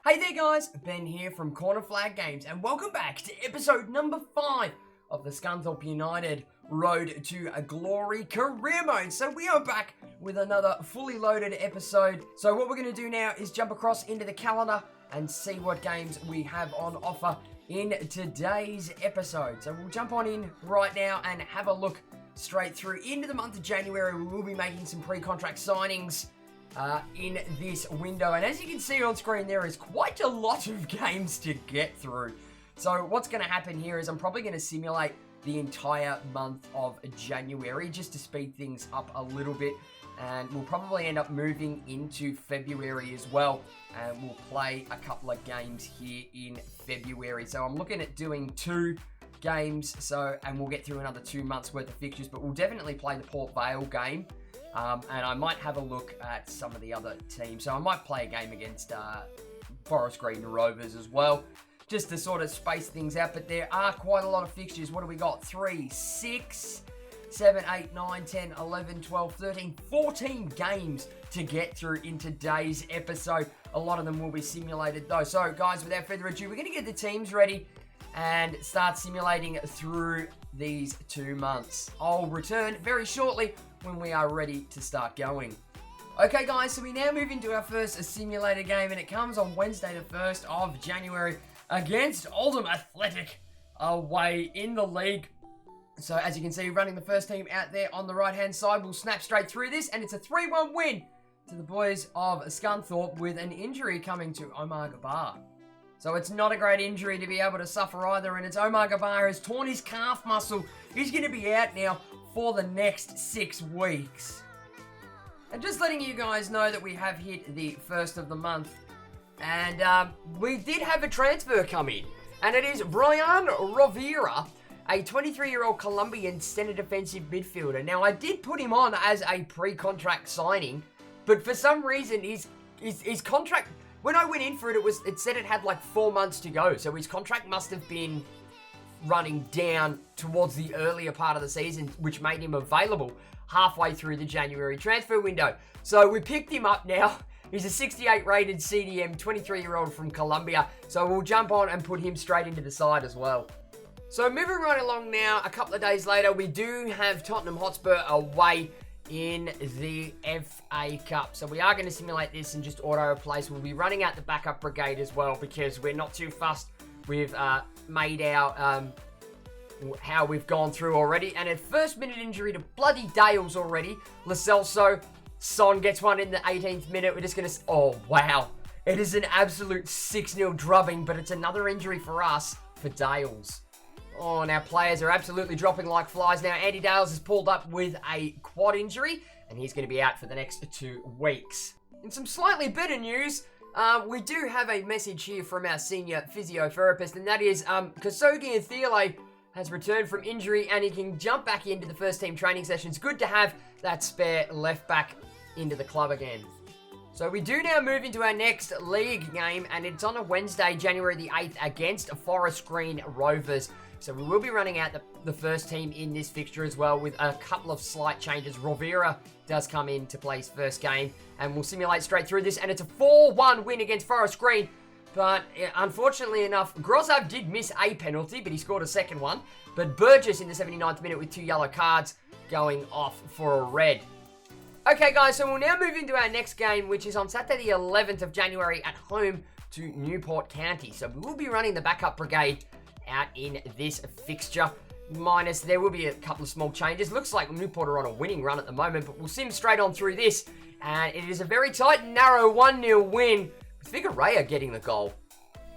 Hey there guys, Ben here from Corner Flag Games and welcome back to episode number 5 of the Scunthorpe United Road to Glory career mode. So we are back with another fully loaded episode. So what we're going to do now is jump across into the calendar and see what games we have on offer in today's episode. So we'll jump on in right now and have a look straight through into the month of January. We will be making some pre-contract signings in this window, and as you can see on screen, there is quite a lot of games to get through. So what's going to happen here is I'm probably going to simulate the entire month of January just to speed things up a little bit, and we'll probably end up moving into February as well, and we'll play a couple of games here in February. So I'm looking at doing 2 games, and we'll get through another 2 months worth of fixtures, but we'll definitely play the Port Vale game. And I might have a look at some of the other teams. So I might play a game against Forest Green Rovers as well, just to sort of space things out. But there are quite a lot of fixtures. What do we got? 3, 6, 7, 8, 9, 10, 11, 12, 13, 14 games to get through in today's episode. A lot of them will be simulated though. So guys, without further ado, we're going to get the teams ready and start simulating through these 2 months. I'll return very shortly when we are ready to start going. Okay guys, so we now move into our first simulator game, and it comes on Wednesday the 1st of January against Oldham Athletic away in the league. So as you can see, running the first team out there on the right hand side, we'll snap straight through this, and it's a 3-1 win to the boys of Scunthorpe with an injury coming to Omar Gabar. So it's not a great injury to be able to suffer either, and it's Omar Gabar has torn his calf muscle. He's going to be out now for the next 6 weeks. And just letting you guys know that we have hit the 1st of the month, and we did have a transfer come in, and it is Brian Rovira, a 23-year-old Colombian center defensive midfielder. Now I did put him on as a pre-contract signing, but for some reason his contract, when I went in for it, it said it had like 4 months to go, so his contract must have been running down towards the earlier part of the season, which made him available halfway through the January transfer window. So we picked him up now. He's a 68 rated CDM, 23-year-old from Colombia. So we'll jump on and put him straight into the side as well. So moving right along now, a couple of days later, we do have Tottenham Hotspur away in the FA Cup. So we are going to simulate this and just auto replace. We'll be running out the backup brigade as well, because we're not too fussed. We've made our how we've gone through already, and a first-minute injury to bloody Dales already. Lo Celso, Son gets one in the 18th minute. We're just going to... Oh, wow. It is an absolute 6-0 drubbing, but it's another injury for us for Dales. Oh, and our players are absolutely dropping like flies now. Andy Dales is pulled up with a quad injury, and he's going to be out for the next 2 weeks. In some slightly better news, we do have a message here from our senior physiotherapist, and that is Kosogi Thiele has returned from injury, and he can jump back into the first team training sessions. Good to have that spare left back into the club again. So we do now move into our next league game, and it's on a Wednesday, January the 8th, against Forest Green Rovers. So we will be running out the first team in this fixture as well, with a couple of slight changes. Rovira does come in to play his first game, and we'll simulate straight through this, and it's a 4-1 win against Forest Green. But unfortunately enough, Grozov did miss a penalty, but he scored a second one. But Burgess in the 79th minute with 2 yellow cards going off for a red. Okay guys, so we'll now move into our next game, which is on Saturday the 11th of January at home to Newport County. So we will be running the backup brigade out in this fixture. Minus, there will be a couple of small changes. Looks like Newport are on a winning run at the moment, but we'll sim straight on through this. And it is a very tight and narrow 1-0 win, with Figueroa getting the goal.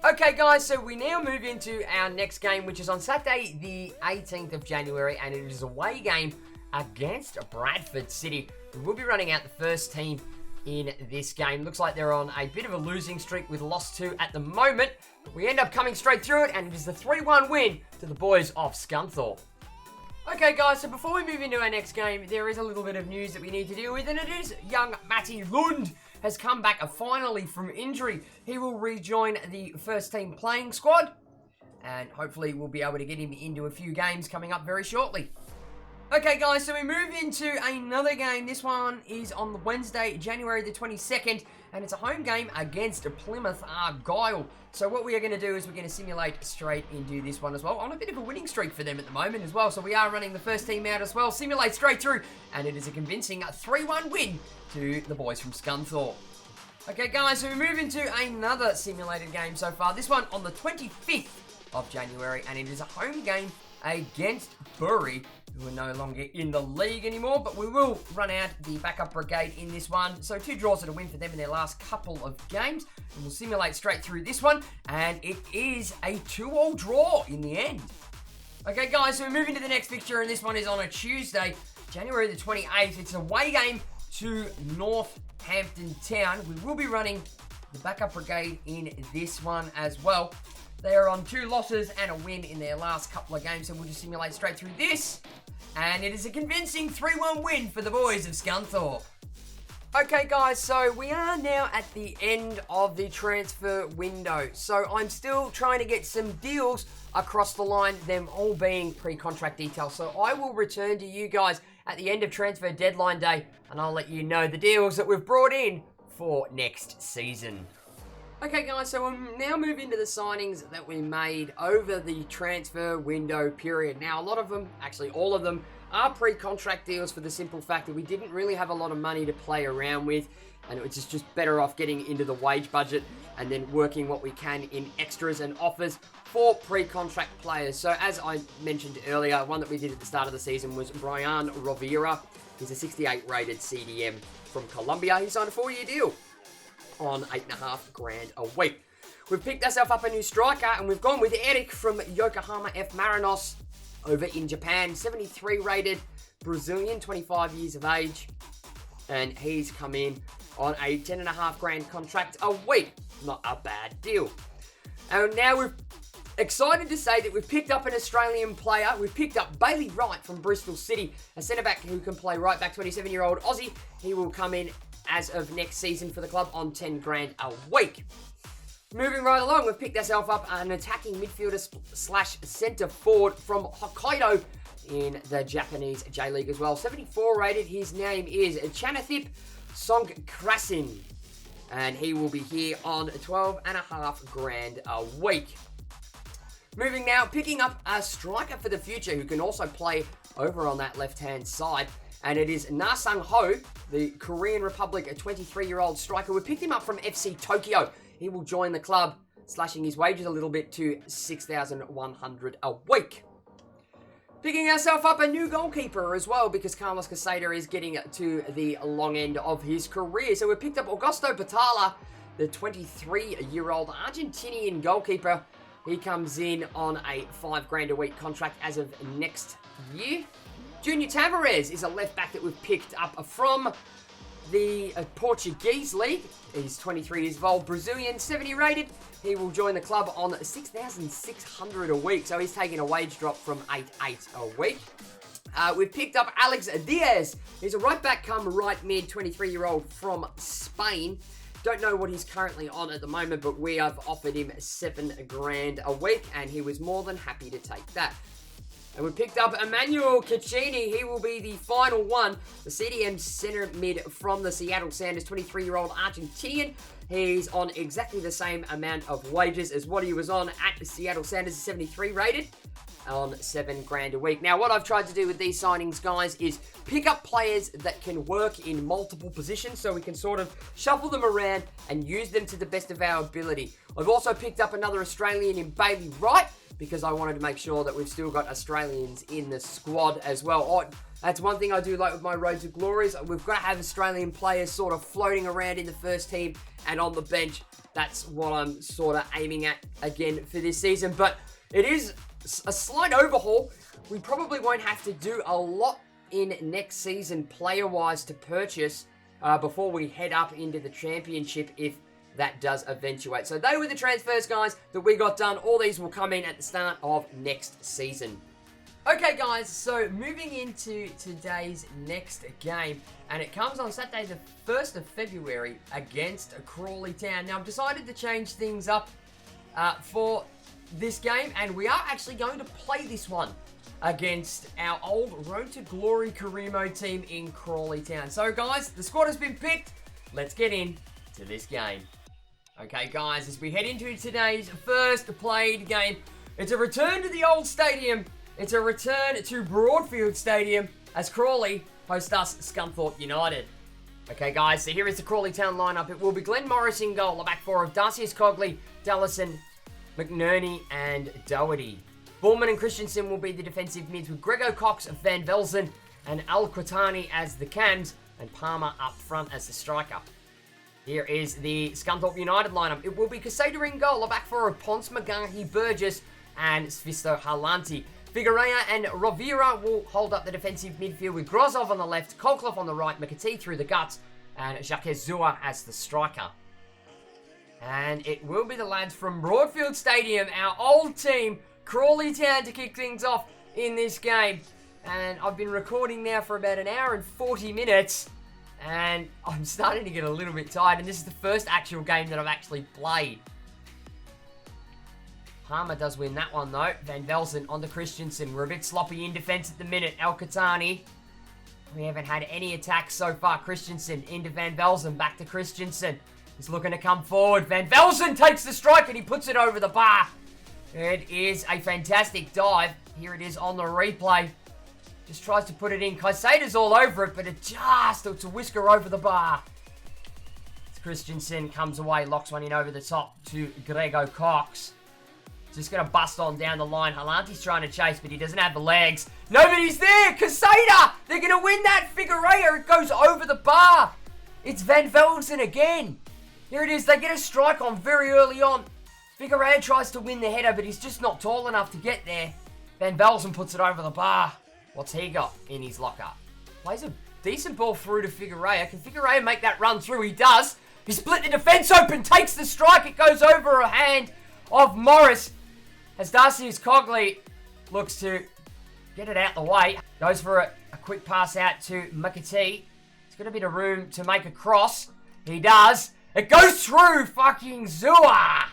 Okay guys, so we now move into our next game, which is on Saturday the 18th of January, and it is a away game against Bradford City. We will be running out the first team in this game. Looks like they're on a bit of a losing streak with lost 2 at the moment. But we end up coming straight through it, and it is the 3-1 win to the boys of Scunthorpe. Okay guys, so before we move into our next game, there is a little bit of news that we need to deal with, and it is young Matty Lund has come back finally from injury. He will rejoin the first team playing squad, and hopefully we'll be able to get him into a few games coming up very shortly. Okay guys, so we move into another game. This one is on Wednesday, January the 22nd, and it's a home game against Plymouth Argyle. So what we are going to do is we're going to simulate straight into this one as well. On a bit of a winning streak for them at the moment as well, so we are running the first team out as well. Simulate straight through, and it is a convincing 3-1 win to the boys from Scunthorpe. Okay guys, so we move into another simulated game so far. This one on the 25th of January, and it is a home game against Bury, who are no longer in the league anymore, but we will run out the backup brigade in this one. So 2 draws and a win for them in their last couple of games. And we'll simulate straight through this one, and it is a 2-2 draw in the end. Okay guys, so we're moving to the next fixture, and this one is on a Tuesday, January the 28th. It's an away game to Northampton Town. We will be running the backup brigade in this one as well. They are on 2 losses and a win in their last couple of games, so we'll just simulate straight through this. And it is a convincing 3-1 win for the boys of Scunthorpe. Okay guys, so we are now at the end of the transfer window. So I'm still trying to get some deals across the line, them all being pre-contract details. So I will return to you guys at the end of transfer deadline day, and I'll let you know the deals that we've brought in for next season. Okay guys, so we'll now move into the signings that we made over the transfer window period. Now a lot of them, actually all of them, are pre-contract deals for the simple fact that we didn't really have a lot of money to play around with, and it was just better off getting into the wage budget and then working what we can in extras and offers for pre-contract players. So as I mentioned earlier, one that we did at the start of the season was Brian Rovira. He's a 68 rated CDM from Colombia. He signed a 4-year deal on $8.5 grand a week. We've picked ourselves up a new striker, and we've gone with Eric from Yokohama F. Marinos over in Japan. 73 rated Brazilian, 25 years of age, and he's come in on a $10.5 grand contract a week. Not a bad deal. And now we're excited to say that we've picked up an Australian player. We've picked up Bailey Wright from Bristol City, a centre-back who can play right back, 27-year-old Aussie. He will come in as of next season for the club on 10 grand a week. Moving right along, we've picked ourselves up an attacking midfielder slash centre forward from Hokkaido in the Japanese J-League as well. 74 rated, his name is Chanathip Songkrasin, and he will be here on 12.5 grand a week. Moving now, picking up a striker for the future who can also play over on that left-hand side. And it is Na Sang-ho, the Korean Republic, a 23-year-old striker. We picked him up from FC Tokyo. He will join the club, slashing his wages a little bit to $6,100 a week. Picking ourselves up a new goalkeeper as well, because Carlos Casada is getting to the long end of his career. So we picked up Augusto Batala, the 23-year-old Argentinian goalkeeper. He comes in on a $5 grand a week contract as of next year. Junior Tavares is a left-back that we've picked up from the Portuguese league. He's 23 years old, Brazilian, 70 rated. He will join the club on $6,600 a week, so he's taking a wage drop from $8,800 a week. We've picked up Alex Diaz. He's a right-back come right mid, 23-year-old from Spain. Don't know what he's currently on at the moment, but we have offered him $7 grand a week, and he was more than happy to take that. And we picked up Emmanuel Caccini. He will be the final one. The CDM center mid from the Seattle Sounders, 23-year-old Argentinian. He's on exactly the same amount of wages as what he was on at the Seattle Sounders, 73 rated, on $7 grand a week. Now, what I've tried to do with these signings, guys, is pick up players that can work in multiple positions so we can sort of shuffle them around and use them to the best of our ability. I've also picked up another Australian in Bailey Wright, because I wanted to make sure that we've still got Australians in the squad as well. That's one thing I do like with my Road to Glory is we've got to have Australian players sort of floating around in the first team and on the bench. That's what I'm sort of aiming at again for this season. But it is a slight overhaul. We probably won't have to do a lot in next season player-wise to purchase before we head up into the championship if that does eventuate. So they were the transfers, guys, that we got done. All these will come in at the start of next season. Okay, guys, so moving into today's next game, and it comes on Saturday the 1st of February against Crawley Town. Now, I've decided to change things up for this game, and we are actually going to play this one against our old Road to Glory Karimo team in Crawley Town. So guys, the squad has been picked. Let's get in to this game. Okay guys, as we head into today's first played game, it's a return to the old stadium. It's a return to Broadfield Stadium as Crawley host us Scunthorpe United. Okay guys, so here is the Crawley Town lineup. It will be Glenn Morris in goal, the back four of Darcius Cogley, Dallison, McNerney and Doherty. Borman and Christensen will be the defensive mids with Grego Cox, Van Velzen and Al Quatani as the cams and Palmer up front as the striker. Here is the Scunthorpe United lineup. It will be Casada in goal, a back four of Ponce, McGahey, Burgess and Svisto Halanti. Figuerea and Rovira will hold up the defensive midfield with Grozov on the left, Kolklov on the right, McAtee through the guts and Jacques Zua as the striker. And it will be the lads from Broadfield Stadium, our old team, Crawley Town, to kick things off in this game. And I've been recording now for about an hour and 40 minutes. And I'm starting to get a little bit tired. And this is the first actual game that I've actually played. Palmer does win that one though. Van Velzen on to Christensen. We're a bit sloppy in defense at the minute. El Katani. We haven't had any attacks so far. Christensen into Van Velzen. Back to Christensen. He's looking to come forward. Van Velzen takes the strike and he puts it over the bar. It is a fantastic dive. Here it is on the replay. Just tries to put it in. Kaisada's all over it, but it's a whisker over the bar. Christensen comes away, locks one in over the top to Grego Cox. Just going to bust on down the line. Halanti's trying to chase, but he doesn't have the legs. Nobody's there. Kaisada! They're going to win that. Figuerea, it goes over the bar. It's Van Velzen again. Here it is. They get a strike on very early on. Figuerea tries to win the header, but he's just not tall enough to get there. Van Velzen puts it over the bar. What's he got in his locker? Plays a decent ball through to Figuerea. Can Figuerea make that run through? He does. He split the defence open, takes the strike. It goes over a hand of Morris. As Darcius Cogley looks to get it out the way. Goes for a quick pass out to McAtee. He's got a bit of room to make a cross. He does. It goes through fucking Zua.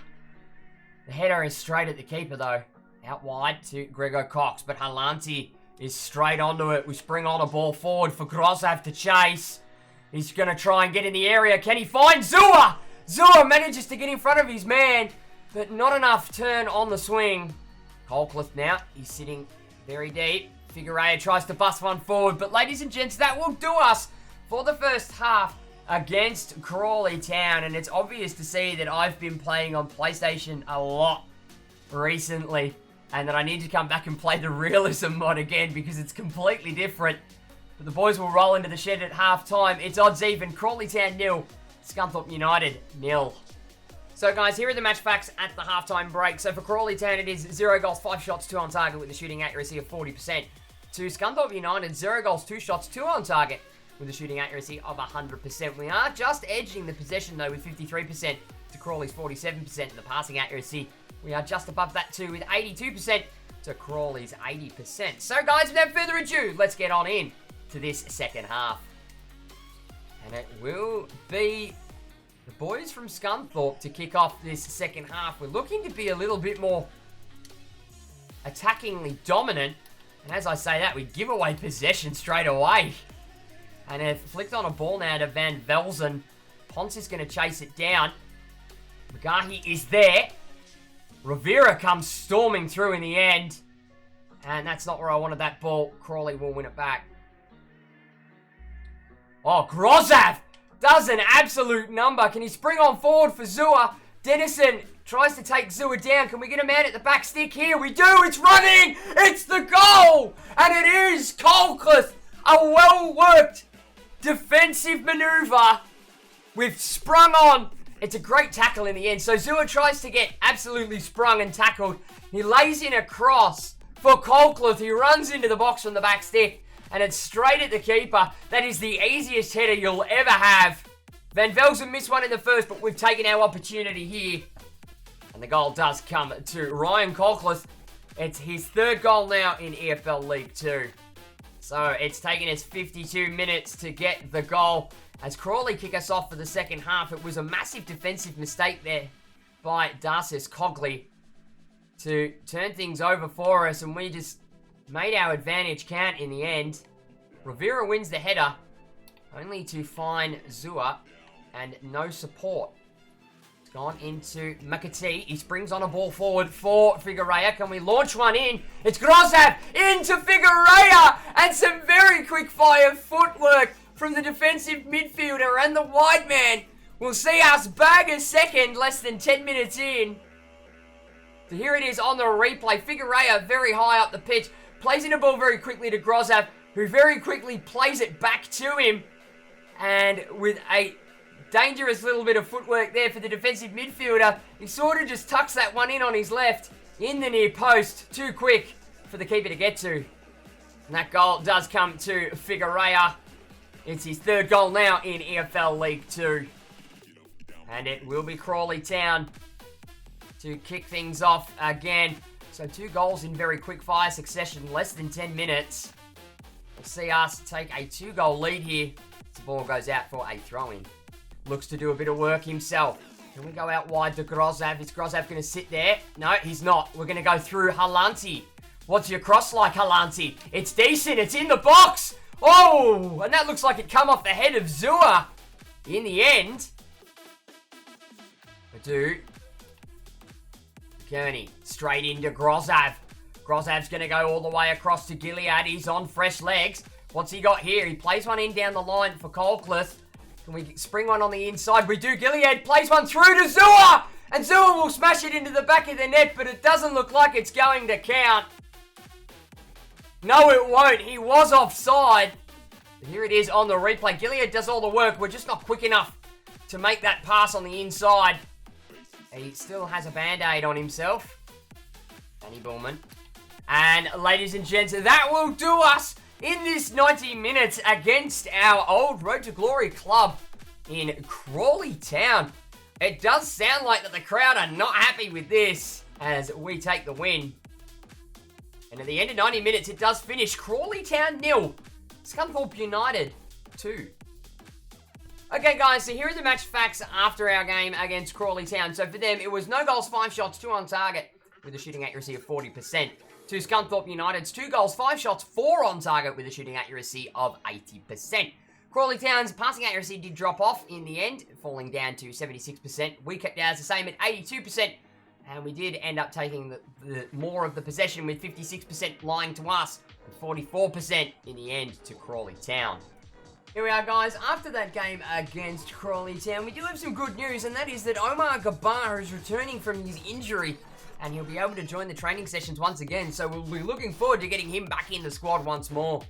The header is straight at the keeper though. Out wide to Grego Cox. But Halanti is straight onto it. We spring on a ball forward for Grozov to chase. He's going to try and get in the area. Can he find Zua? Zua manages to get in front of his man. But not enough turn on the swing. Kolklith now. He's sitting very deep. Figuerea tries to bust one forward. But ladies and gents, that will do us for the first half against Crawley Town. And it's obvious to see that I've been playing on PlayStation a lot recently. And that I need to come back and play the realism mod again because it's completely different. But the boys will roll into the shed at half time. It's odds even. Crawley Town 0. Scunthorpe United 0. So guys, here are the match facts at the halftime break. So for Crawley Town, it is 0 goals, 5 shots, 2 on target with a shooting accuracy of 40%. To Scunthorpe United, 0 goals, 2 shots, 2 on target with a shooting accuracy of 100%. We are just edging the possession though with 53% to Crawley's 47% in the passing accuracy. We are just above that too with 82% to Crawley's 80%. So guys, without further ado, let's get on in to this second half. And it will be the boys from Scunthorpe to kick off this second half. We're looking to be a little bit more attackingly dominant. And as I say that, we give away possession straight away. And they've flicked on a ball now to Van Velzen. Ponce is going to chase it down. McGahey is there. Rivera comes storming through in the end. And that's not where I wanted that ball. Crawley will win it back. Oh, Grozov does an absolute number. Can he spring on forward for Zua? Dennison tries to take Zua down. Can we get a man at the back stick here? We do. It's running. It's the goal. And it is Kolklith. A well-worked defensive maneuver. We've sprung on. It's a great tackle in the end. So Zua tries to get absolutely sprung and tackled. He lays in a cross for Kolklith. He runs into the box from the back stick. And it's straight at the keeper. That is the easiest header you'll ever have. Van Velzen missed one in the first, but we've taken our opportunity here. And the goal does come to Ryan Kolklith. It's his third goal now in EFL League 2. So it's taken us 52 minutes to get the goal. As Crawley kick us off for the second half, it was a massive defensive mistake there by Darcius Cogley to turn things over for us. And we just made our advantage count in the end. Rivera wins the header, only to find Zua, and no support. It's gone into McAtee. He springs on a ball forward for Figueroa. Can we launch one in? It's Grozap into Figueroa, and some very quick fire footwork from the defensive midfielder, and the wide man will see us bag a second less than 10 minutes in. So here it is on the replay. Figueroa very high up the pitch, plays in a ball very quickly to Grozap, who very quickly plays it back to him. And with a dangerous little bit of footwork there for the defensive midfielder, he sort of just tucks that one in on his left, in the near post. Too quick for the keeper to get to. And that goal does come to Figueroa. It's his third goal now in EFL League 2. And it will be Crawley Town to kick things off again. So 2 goals in very quick fire succession, less than 10 minutes. We'll see us take a 2-goal lead here. The ball goes out for a throw-in. Looks to do a bit of work himself. Can we go out wide to Grozap? Is Grozap going to sit there? No, he's not. We're going to go through Halanti. What's your cross like, Halanti? It's decent. It's in the box. Oh, and that looks like it come off the head of Zua. In the end, Dude. Kearney, straight into Grozap. Grozap's going to go all the way across to Gilead. He's on fresh legs. What's he got here? He plays one in down the line for Colcliffe. Can we spring one on the inside? We do. Gilead plays one through to Zua. And Zua will smash it into the back of the net, but it doesn't look like it's going to count. No, it won't. He was offside. But here it is on the replay. Gilead does all the work. We're just not quick enough to make that pass on the inside. He still has a band-aid on himself. Danny Bullman. And ladies and gents, that will do us in this 90 minutes against our old Road to Glory club in Crawley Town. It does sound like that the crowd are not happy with this as we take the win. And at the end of 90 minutes, it does finish Crawley Town 0, Scunthorpe United 2. Okay, guys, so here are the match facts after our game against Crawley Town. So for them, it was no goals, 5 shots, 2 on target, with a shooting accuracy of 40%. To Scunthorpe United's 2 goals, 5 shots, 4 on target, with a shooting accuracy of 80%. Crawley Town's passing accuracy did drop off in the end, falling down to 76%. We kept ours the same at 82%, and we did end up taking the more of the possession, with 56% lying to us, and 44% in the end to Crawley Town. Here we are, guys. After that game against Crawley Town, we do have some good news, and that is that Omar Gabar is returning from his injury, and he'll be able to join the training sessions once again, so we'll be looking forward to getting him back in the squad once more.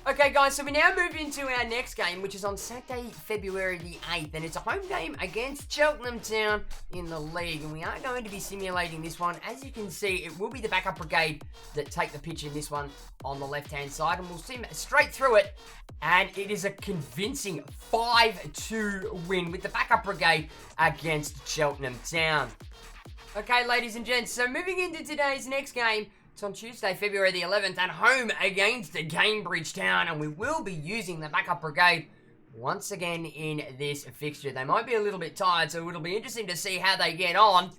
Okay, guys, so we now move into our next game, which is on Saturday, February the 8th, and it's a home game against Cheltenham Town in the league, and we are going to be simulating this one. As you can see, it will be the backup brigade that take the pitch in this one on the left-hand side, and we'll sim straight through it, and it is a convincing 5-2 win with the backup brigade against Cheltenham Town. Okay, ladies and gents, so moving into today's next game, it's on Tuesday, February the 11th, at home against Cambridge Town, and we will be using the backup brigade once again in this fixture. They might be a little bit tired, so it'll be interesting to see how they get on.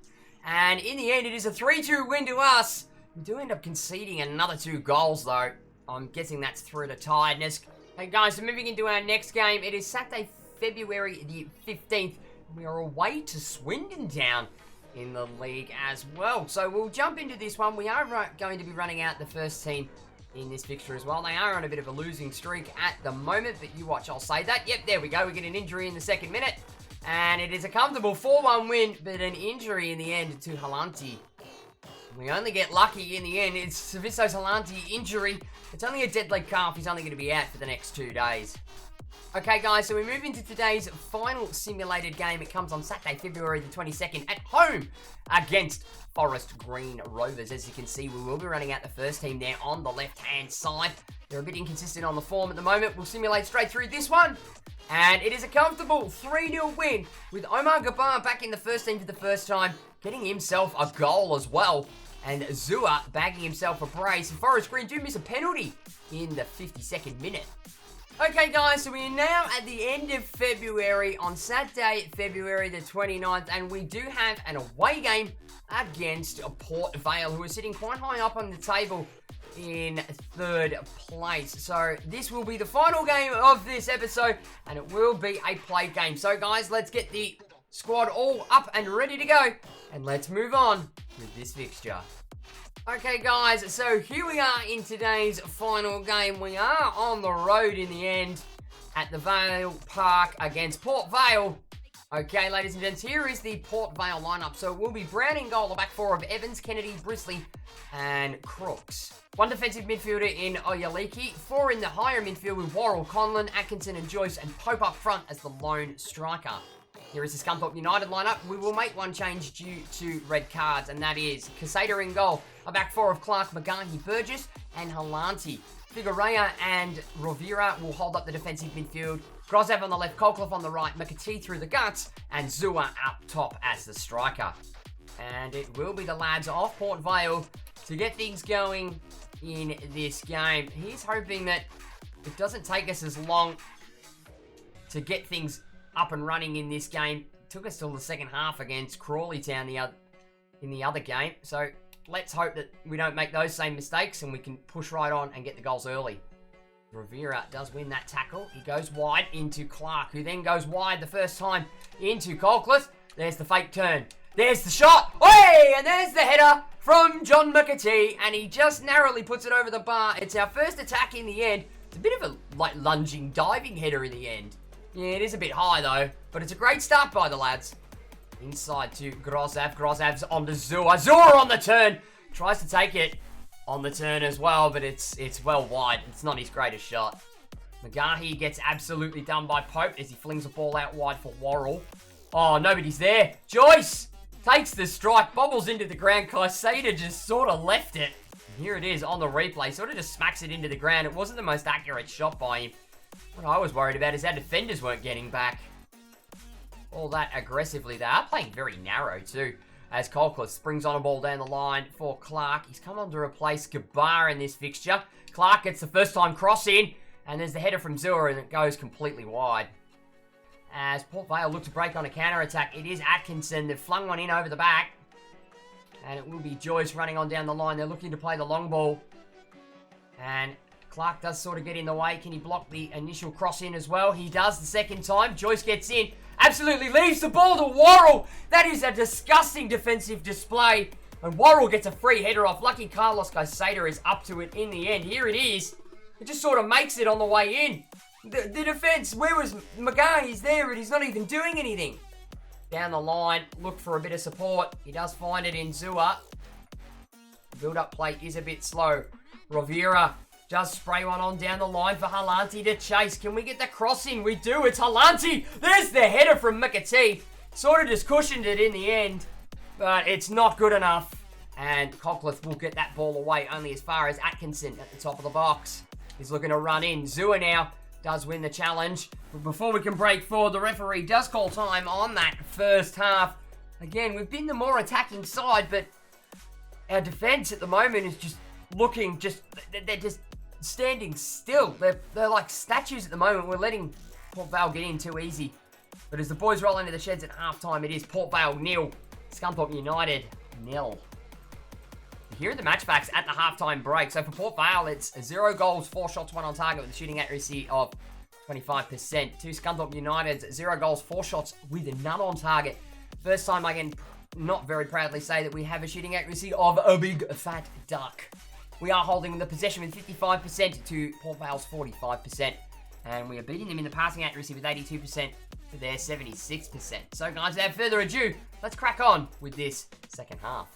And in the end, it is a 3-2 win to us. We do end up conceding another 2 goals, though. I'm guessing that's through the tiredness. Hey, guys, so moving into our next game, it is Saturday, February the 15th. We are away to Swindon Town in the league as well. So we'll jump into this one. We are going to be running out the first team in this fixture as well. They are on a bit of a losing streak at the moment, but you watch, I'll say that. Yep, there we go. We get an injury in the second minute, and it is a comfortable 4-1 win, but an injury in the end to Halanti. We only get lucky in the end. It's Savisos Halanti injury. It's only a dead leg calf. He's only going to be out for the next 2 days. Okay, guys, so we move into today's final simulated game. It comes on Saturday, February the 22nd at home against Forest Green Rovers. As you can see, we will be running out the first team there on the left-hand side. They're a bit inconsistent on the form at the moment. We'll simulate straight through this one. And it is a comfortable 3-0 win with Omar Gabar back in the first team for the first time, getting himself a goal as well. And Zua bagging himself a brace. And Forest Green do miss a penalty in the 52nd minute. Okay, guys, so we are now at the end of February on Saturday, February the 29th, and we do have an away game against Port Vale, who are sitting quite high up on the table in third place. So this will be the final game of this episode, and it will be a play game. So guys, let's get the squad all up and ready to go, and let's move on with this fixture. Okay guys, so here we are in today's final game. We are on the road in the end at the Vale Park against Port Vale. Okay, ladies and gents, here is the Port Vale lineup. So it will be Brown in goal, the back four of Evans, Kennedy, Brisley, and Crooks. One defensive midfielder in Oyaliki, four in the higher midfield with Worrell, Conlon, Atkinson, and Joyce, and Pope up front as the lone striker. Here is the Scunthorpe United lineup. We will make one change due to red cards, and that is Casada in goal, a back four of Clark, McGahey, Burgess, and Halanti. Figuerea and Rovira will hold up the defensive midfield. Grozev on the left, Colclough on the right, McAtee through the guts, and Zua up top as the striker. And it will be the lads off Port Vale to get things going in this game. He's hoping that it doesn't take us as long to get things up and running in this game. It took us till the second half against Crawley Town in the other game. So let's hope that we don't make those same mistakes and we can push right on and get the goals early. Rivera does win that tackle. He goes wide into Clark, who then goes wide the first time into Colclough. There's the fake turn. There's the shot. Hey! And there's the header from John McAtee, and he just narrowly puts it over the bar. It's our first attack in the end. It's a bit of a lunging, diving header in the end. Yeah, it is a bit high though, but it's a great start by the lads. Inside to Grozev. Grozev's on to Zua. Zua on the turn. Tries to take it on the turn as well, but it's well wide. It's not his greatest shot. McGahey gets absolutely done by Pope as he flings the ball out wide for Worrell. Oh, nobody's there. Joyce takes the strike, bobbles into the ground. Kaiseda just sort of left it. And here it is on the replay. Sort of just smacks it into the ground. It wasn't the most accurate shot by him. What I was worried about is our defenders weren't getting back all that aggressively. They are playing very narrow too, as Colclough springs on a ball down the line for Clark. He's come on to replace Gabar in this fixture. Clark gets the first time cross in, and there's the header from Zua, and it goes completely wide. As Port Vale look to break on a counter-attack, it is Atkinson. They've flung one in over the back, and it will be Joyce running on down the line. They're looking to play the long ball, and Clark does sort of get in the way. Can he block the initial cross in as well? He does the second time. Joyce gets in. Absolutely leaves the ball to Worrell. That is a disgusting defensive display. And Worrell gets a free header off. Lucky Carlos Kaiseda is up to it in the end. Here it is. It just sort of makes it on the way in. The defense, where was McGahey? He's there and he's not even doing anything. Down the line, look for a bit of support. He does find it in Zua. Build-up play is a bit slow. Rovira just spray one on down the line for Halanti to chase. Can we get the cross in? We do. It's Halanti. There's the header from McAtee. Sort of just cushioned it in the end, but it's not good enough. And Colclough will get that ball away only as far as Atkinson at the top of the box. He's looking to run in. Zua now does win the challenge. But before we can break forward, the referee does call time on that first half. Again, we've been the more attacking side, but our defense at the moment is just looking they're just standing still. They're like statues at the moment. We're letting Port Vale get in too easy. But as the boys roll into the sheds at halftime, it is Port Vale 0, Scunthorpe United 0. Here are the match facts at the halftime break. So for Port Vale, it's 0 goals, 4 shots, 1 on target with a shooting accuracy of 25%. To Scunthorpe United's 0 goals, 4 shots with none on target. First time I can not very proudly say that we have a shooting accuracy of a big fat duck. We are holding the possession with 55% to Port Vale's 45%. And we are beating them in the passing accuracy with 82% to their 76%. So guys, without further ado, let's crack on with this second half.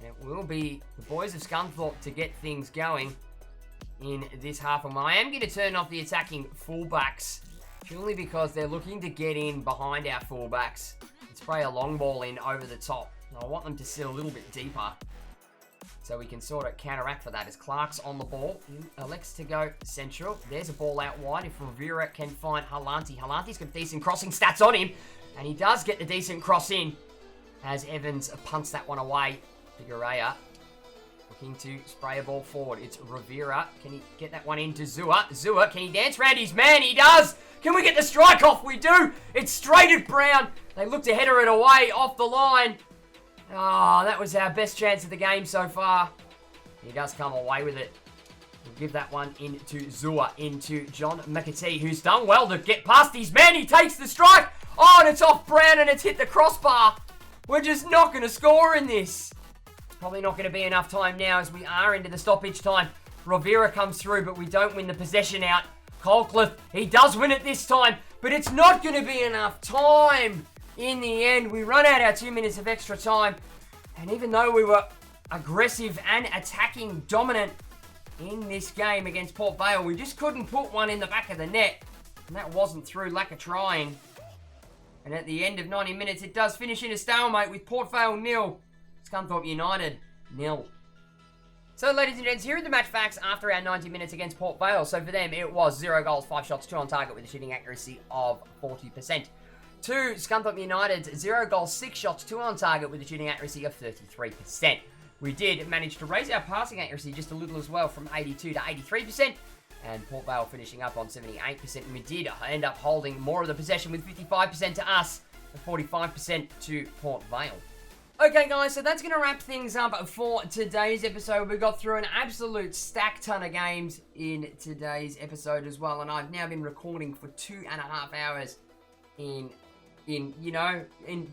And it will be the boys of Scunthorpe to get things going in this half. And I am going to turn off the attacking fullbacks, purely because they're looking to get in behind our fullbacks and spray a long ball in over the top. And I want them to sit a little bit deeper, so we can sort of counteract for that. As Clark's on the ball, he elects to go central. There's a ball out wide. If Rivera can find Halanti. Halanti's got decent crossing stats on him, and he does get the decent cross in as Evans punts that one away. Figuerea looking to spray a ball forward. It's Rivera. Can he get that one into Zua? Zua, can he dance around his man? He does! Can we get the strike off? We do! It's straight at Brown. They look to header it away off the line. Oh, that was our best chance of the game so far. He does come away with it. give that one into Zua, into John McAtee, who's done well to get past his man. He takes the strike. Oh, and it's off Brown, and it's hit the crossbar. We're just not going to score in this. It's probably not going to be enough time now as we are into the stoppage time. Rovira comes through, but we don't win the possession out. Colcliffe, he does win it this time, but it's not going to be enough time. In the end, we run out our 2 minutes of extra time, and even though we were aggressive and attacking dominant in this game against Port Vale, we just couldn't put one in the back of the net, and that wasn't through lack of trying. And at the end of 90 minutes, it does finish in a stalemate with Port Vale 0, Scunthorpe United 0. So, ladies and gents, here are the match facts after our 90 minutes against Port Vale. So, for them, it was 0 goals, 5 shots, 2 on target with a shooting accuracy of 40%. To Scunthorpe United, 0 goals, 6 shots, 2 on target with a shooting accuracy of 33%. We did manage to raise our passing accuracy just a little as well from 82 to 83%. And Port Vale finishing up on 78%. And we did end up holding more of the possession with 55% to us and 45% to Port Vale. Okay, guys, so that's going to wrap things up for today's episode. We got through an absolute stack ton of games in today's episode as well. And I've now been recording for 2.5 hours in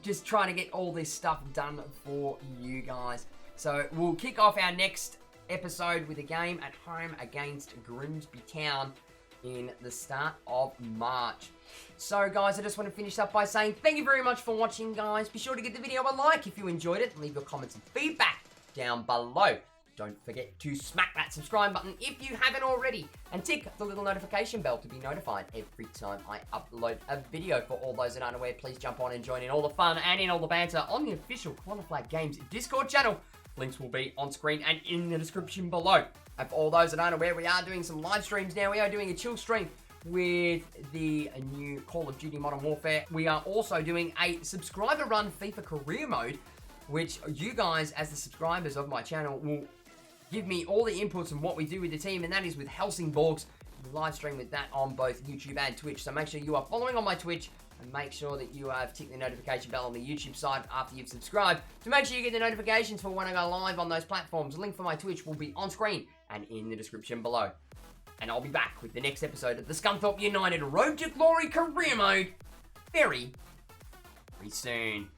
just trying to get all this stuff done for you guys. So we'll kick off our next episode with a game at home against Grimsby Town in the start of March. So guys, I just want to finish up by saying thank you very much for watching, guys. Be sure to give the video a like if you enjoyed it. Leave your comments and feedback down below. Don't forget to smack that subscribe button if you haven't already. And tick the little notification bell to be notified every time I upload a video. For all those that aren't aware, please jump on and join in all the fun and in all the banter on the official Corner Flag Games Discord channel. Links will be on screen and in the description below. And for all those that aren't aware, we are doing some live streams now. We are doing a chill stream with the new Call of Duty Modern Warfare. We are also doing a subscriber run FIFA career mode, which you guys, as the subscribers of my channel, will give me all the inputs on what we do with the team, and that is with Helsingborgs. We live stream with that on both YouTube and Twitch, so make sure you are following on my Twitch, and make sure that you have ticked the notification bell on the YouTube side after you've subscribed to make sure you get the notifications for when I go live on those platforms. The link for my Twitch will be on screen and in the description below. And I'll be back with the next episode of the Scunthorpe United Road to Glory career mode very, very soon.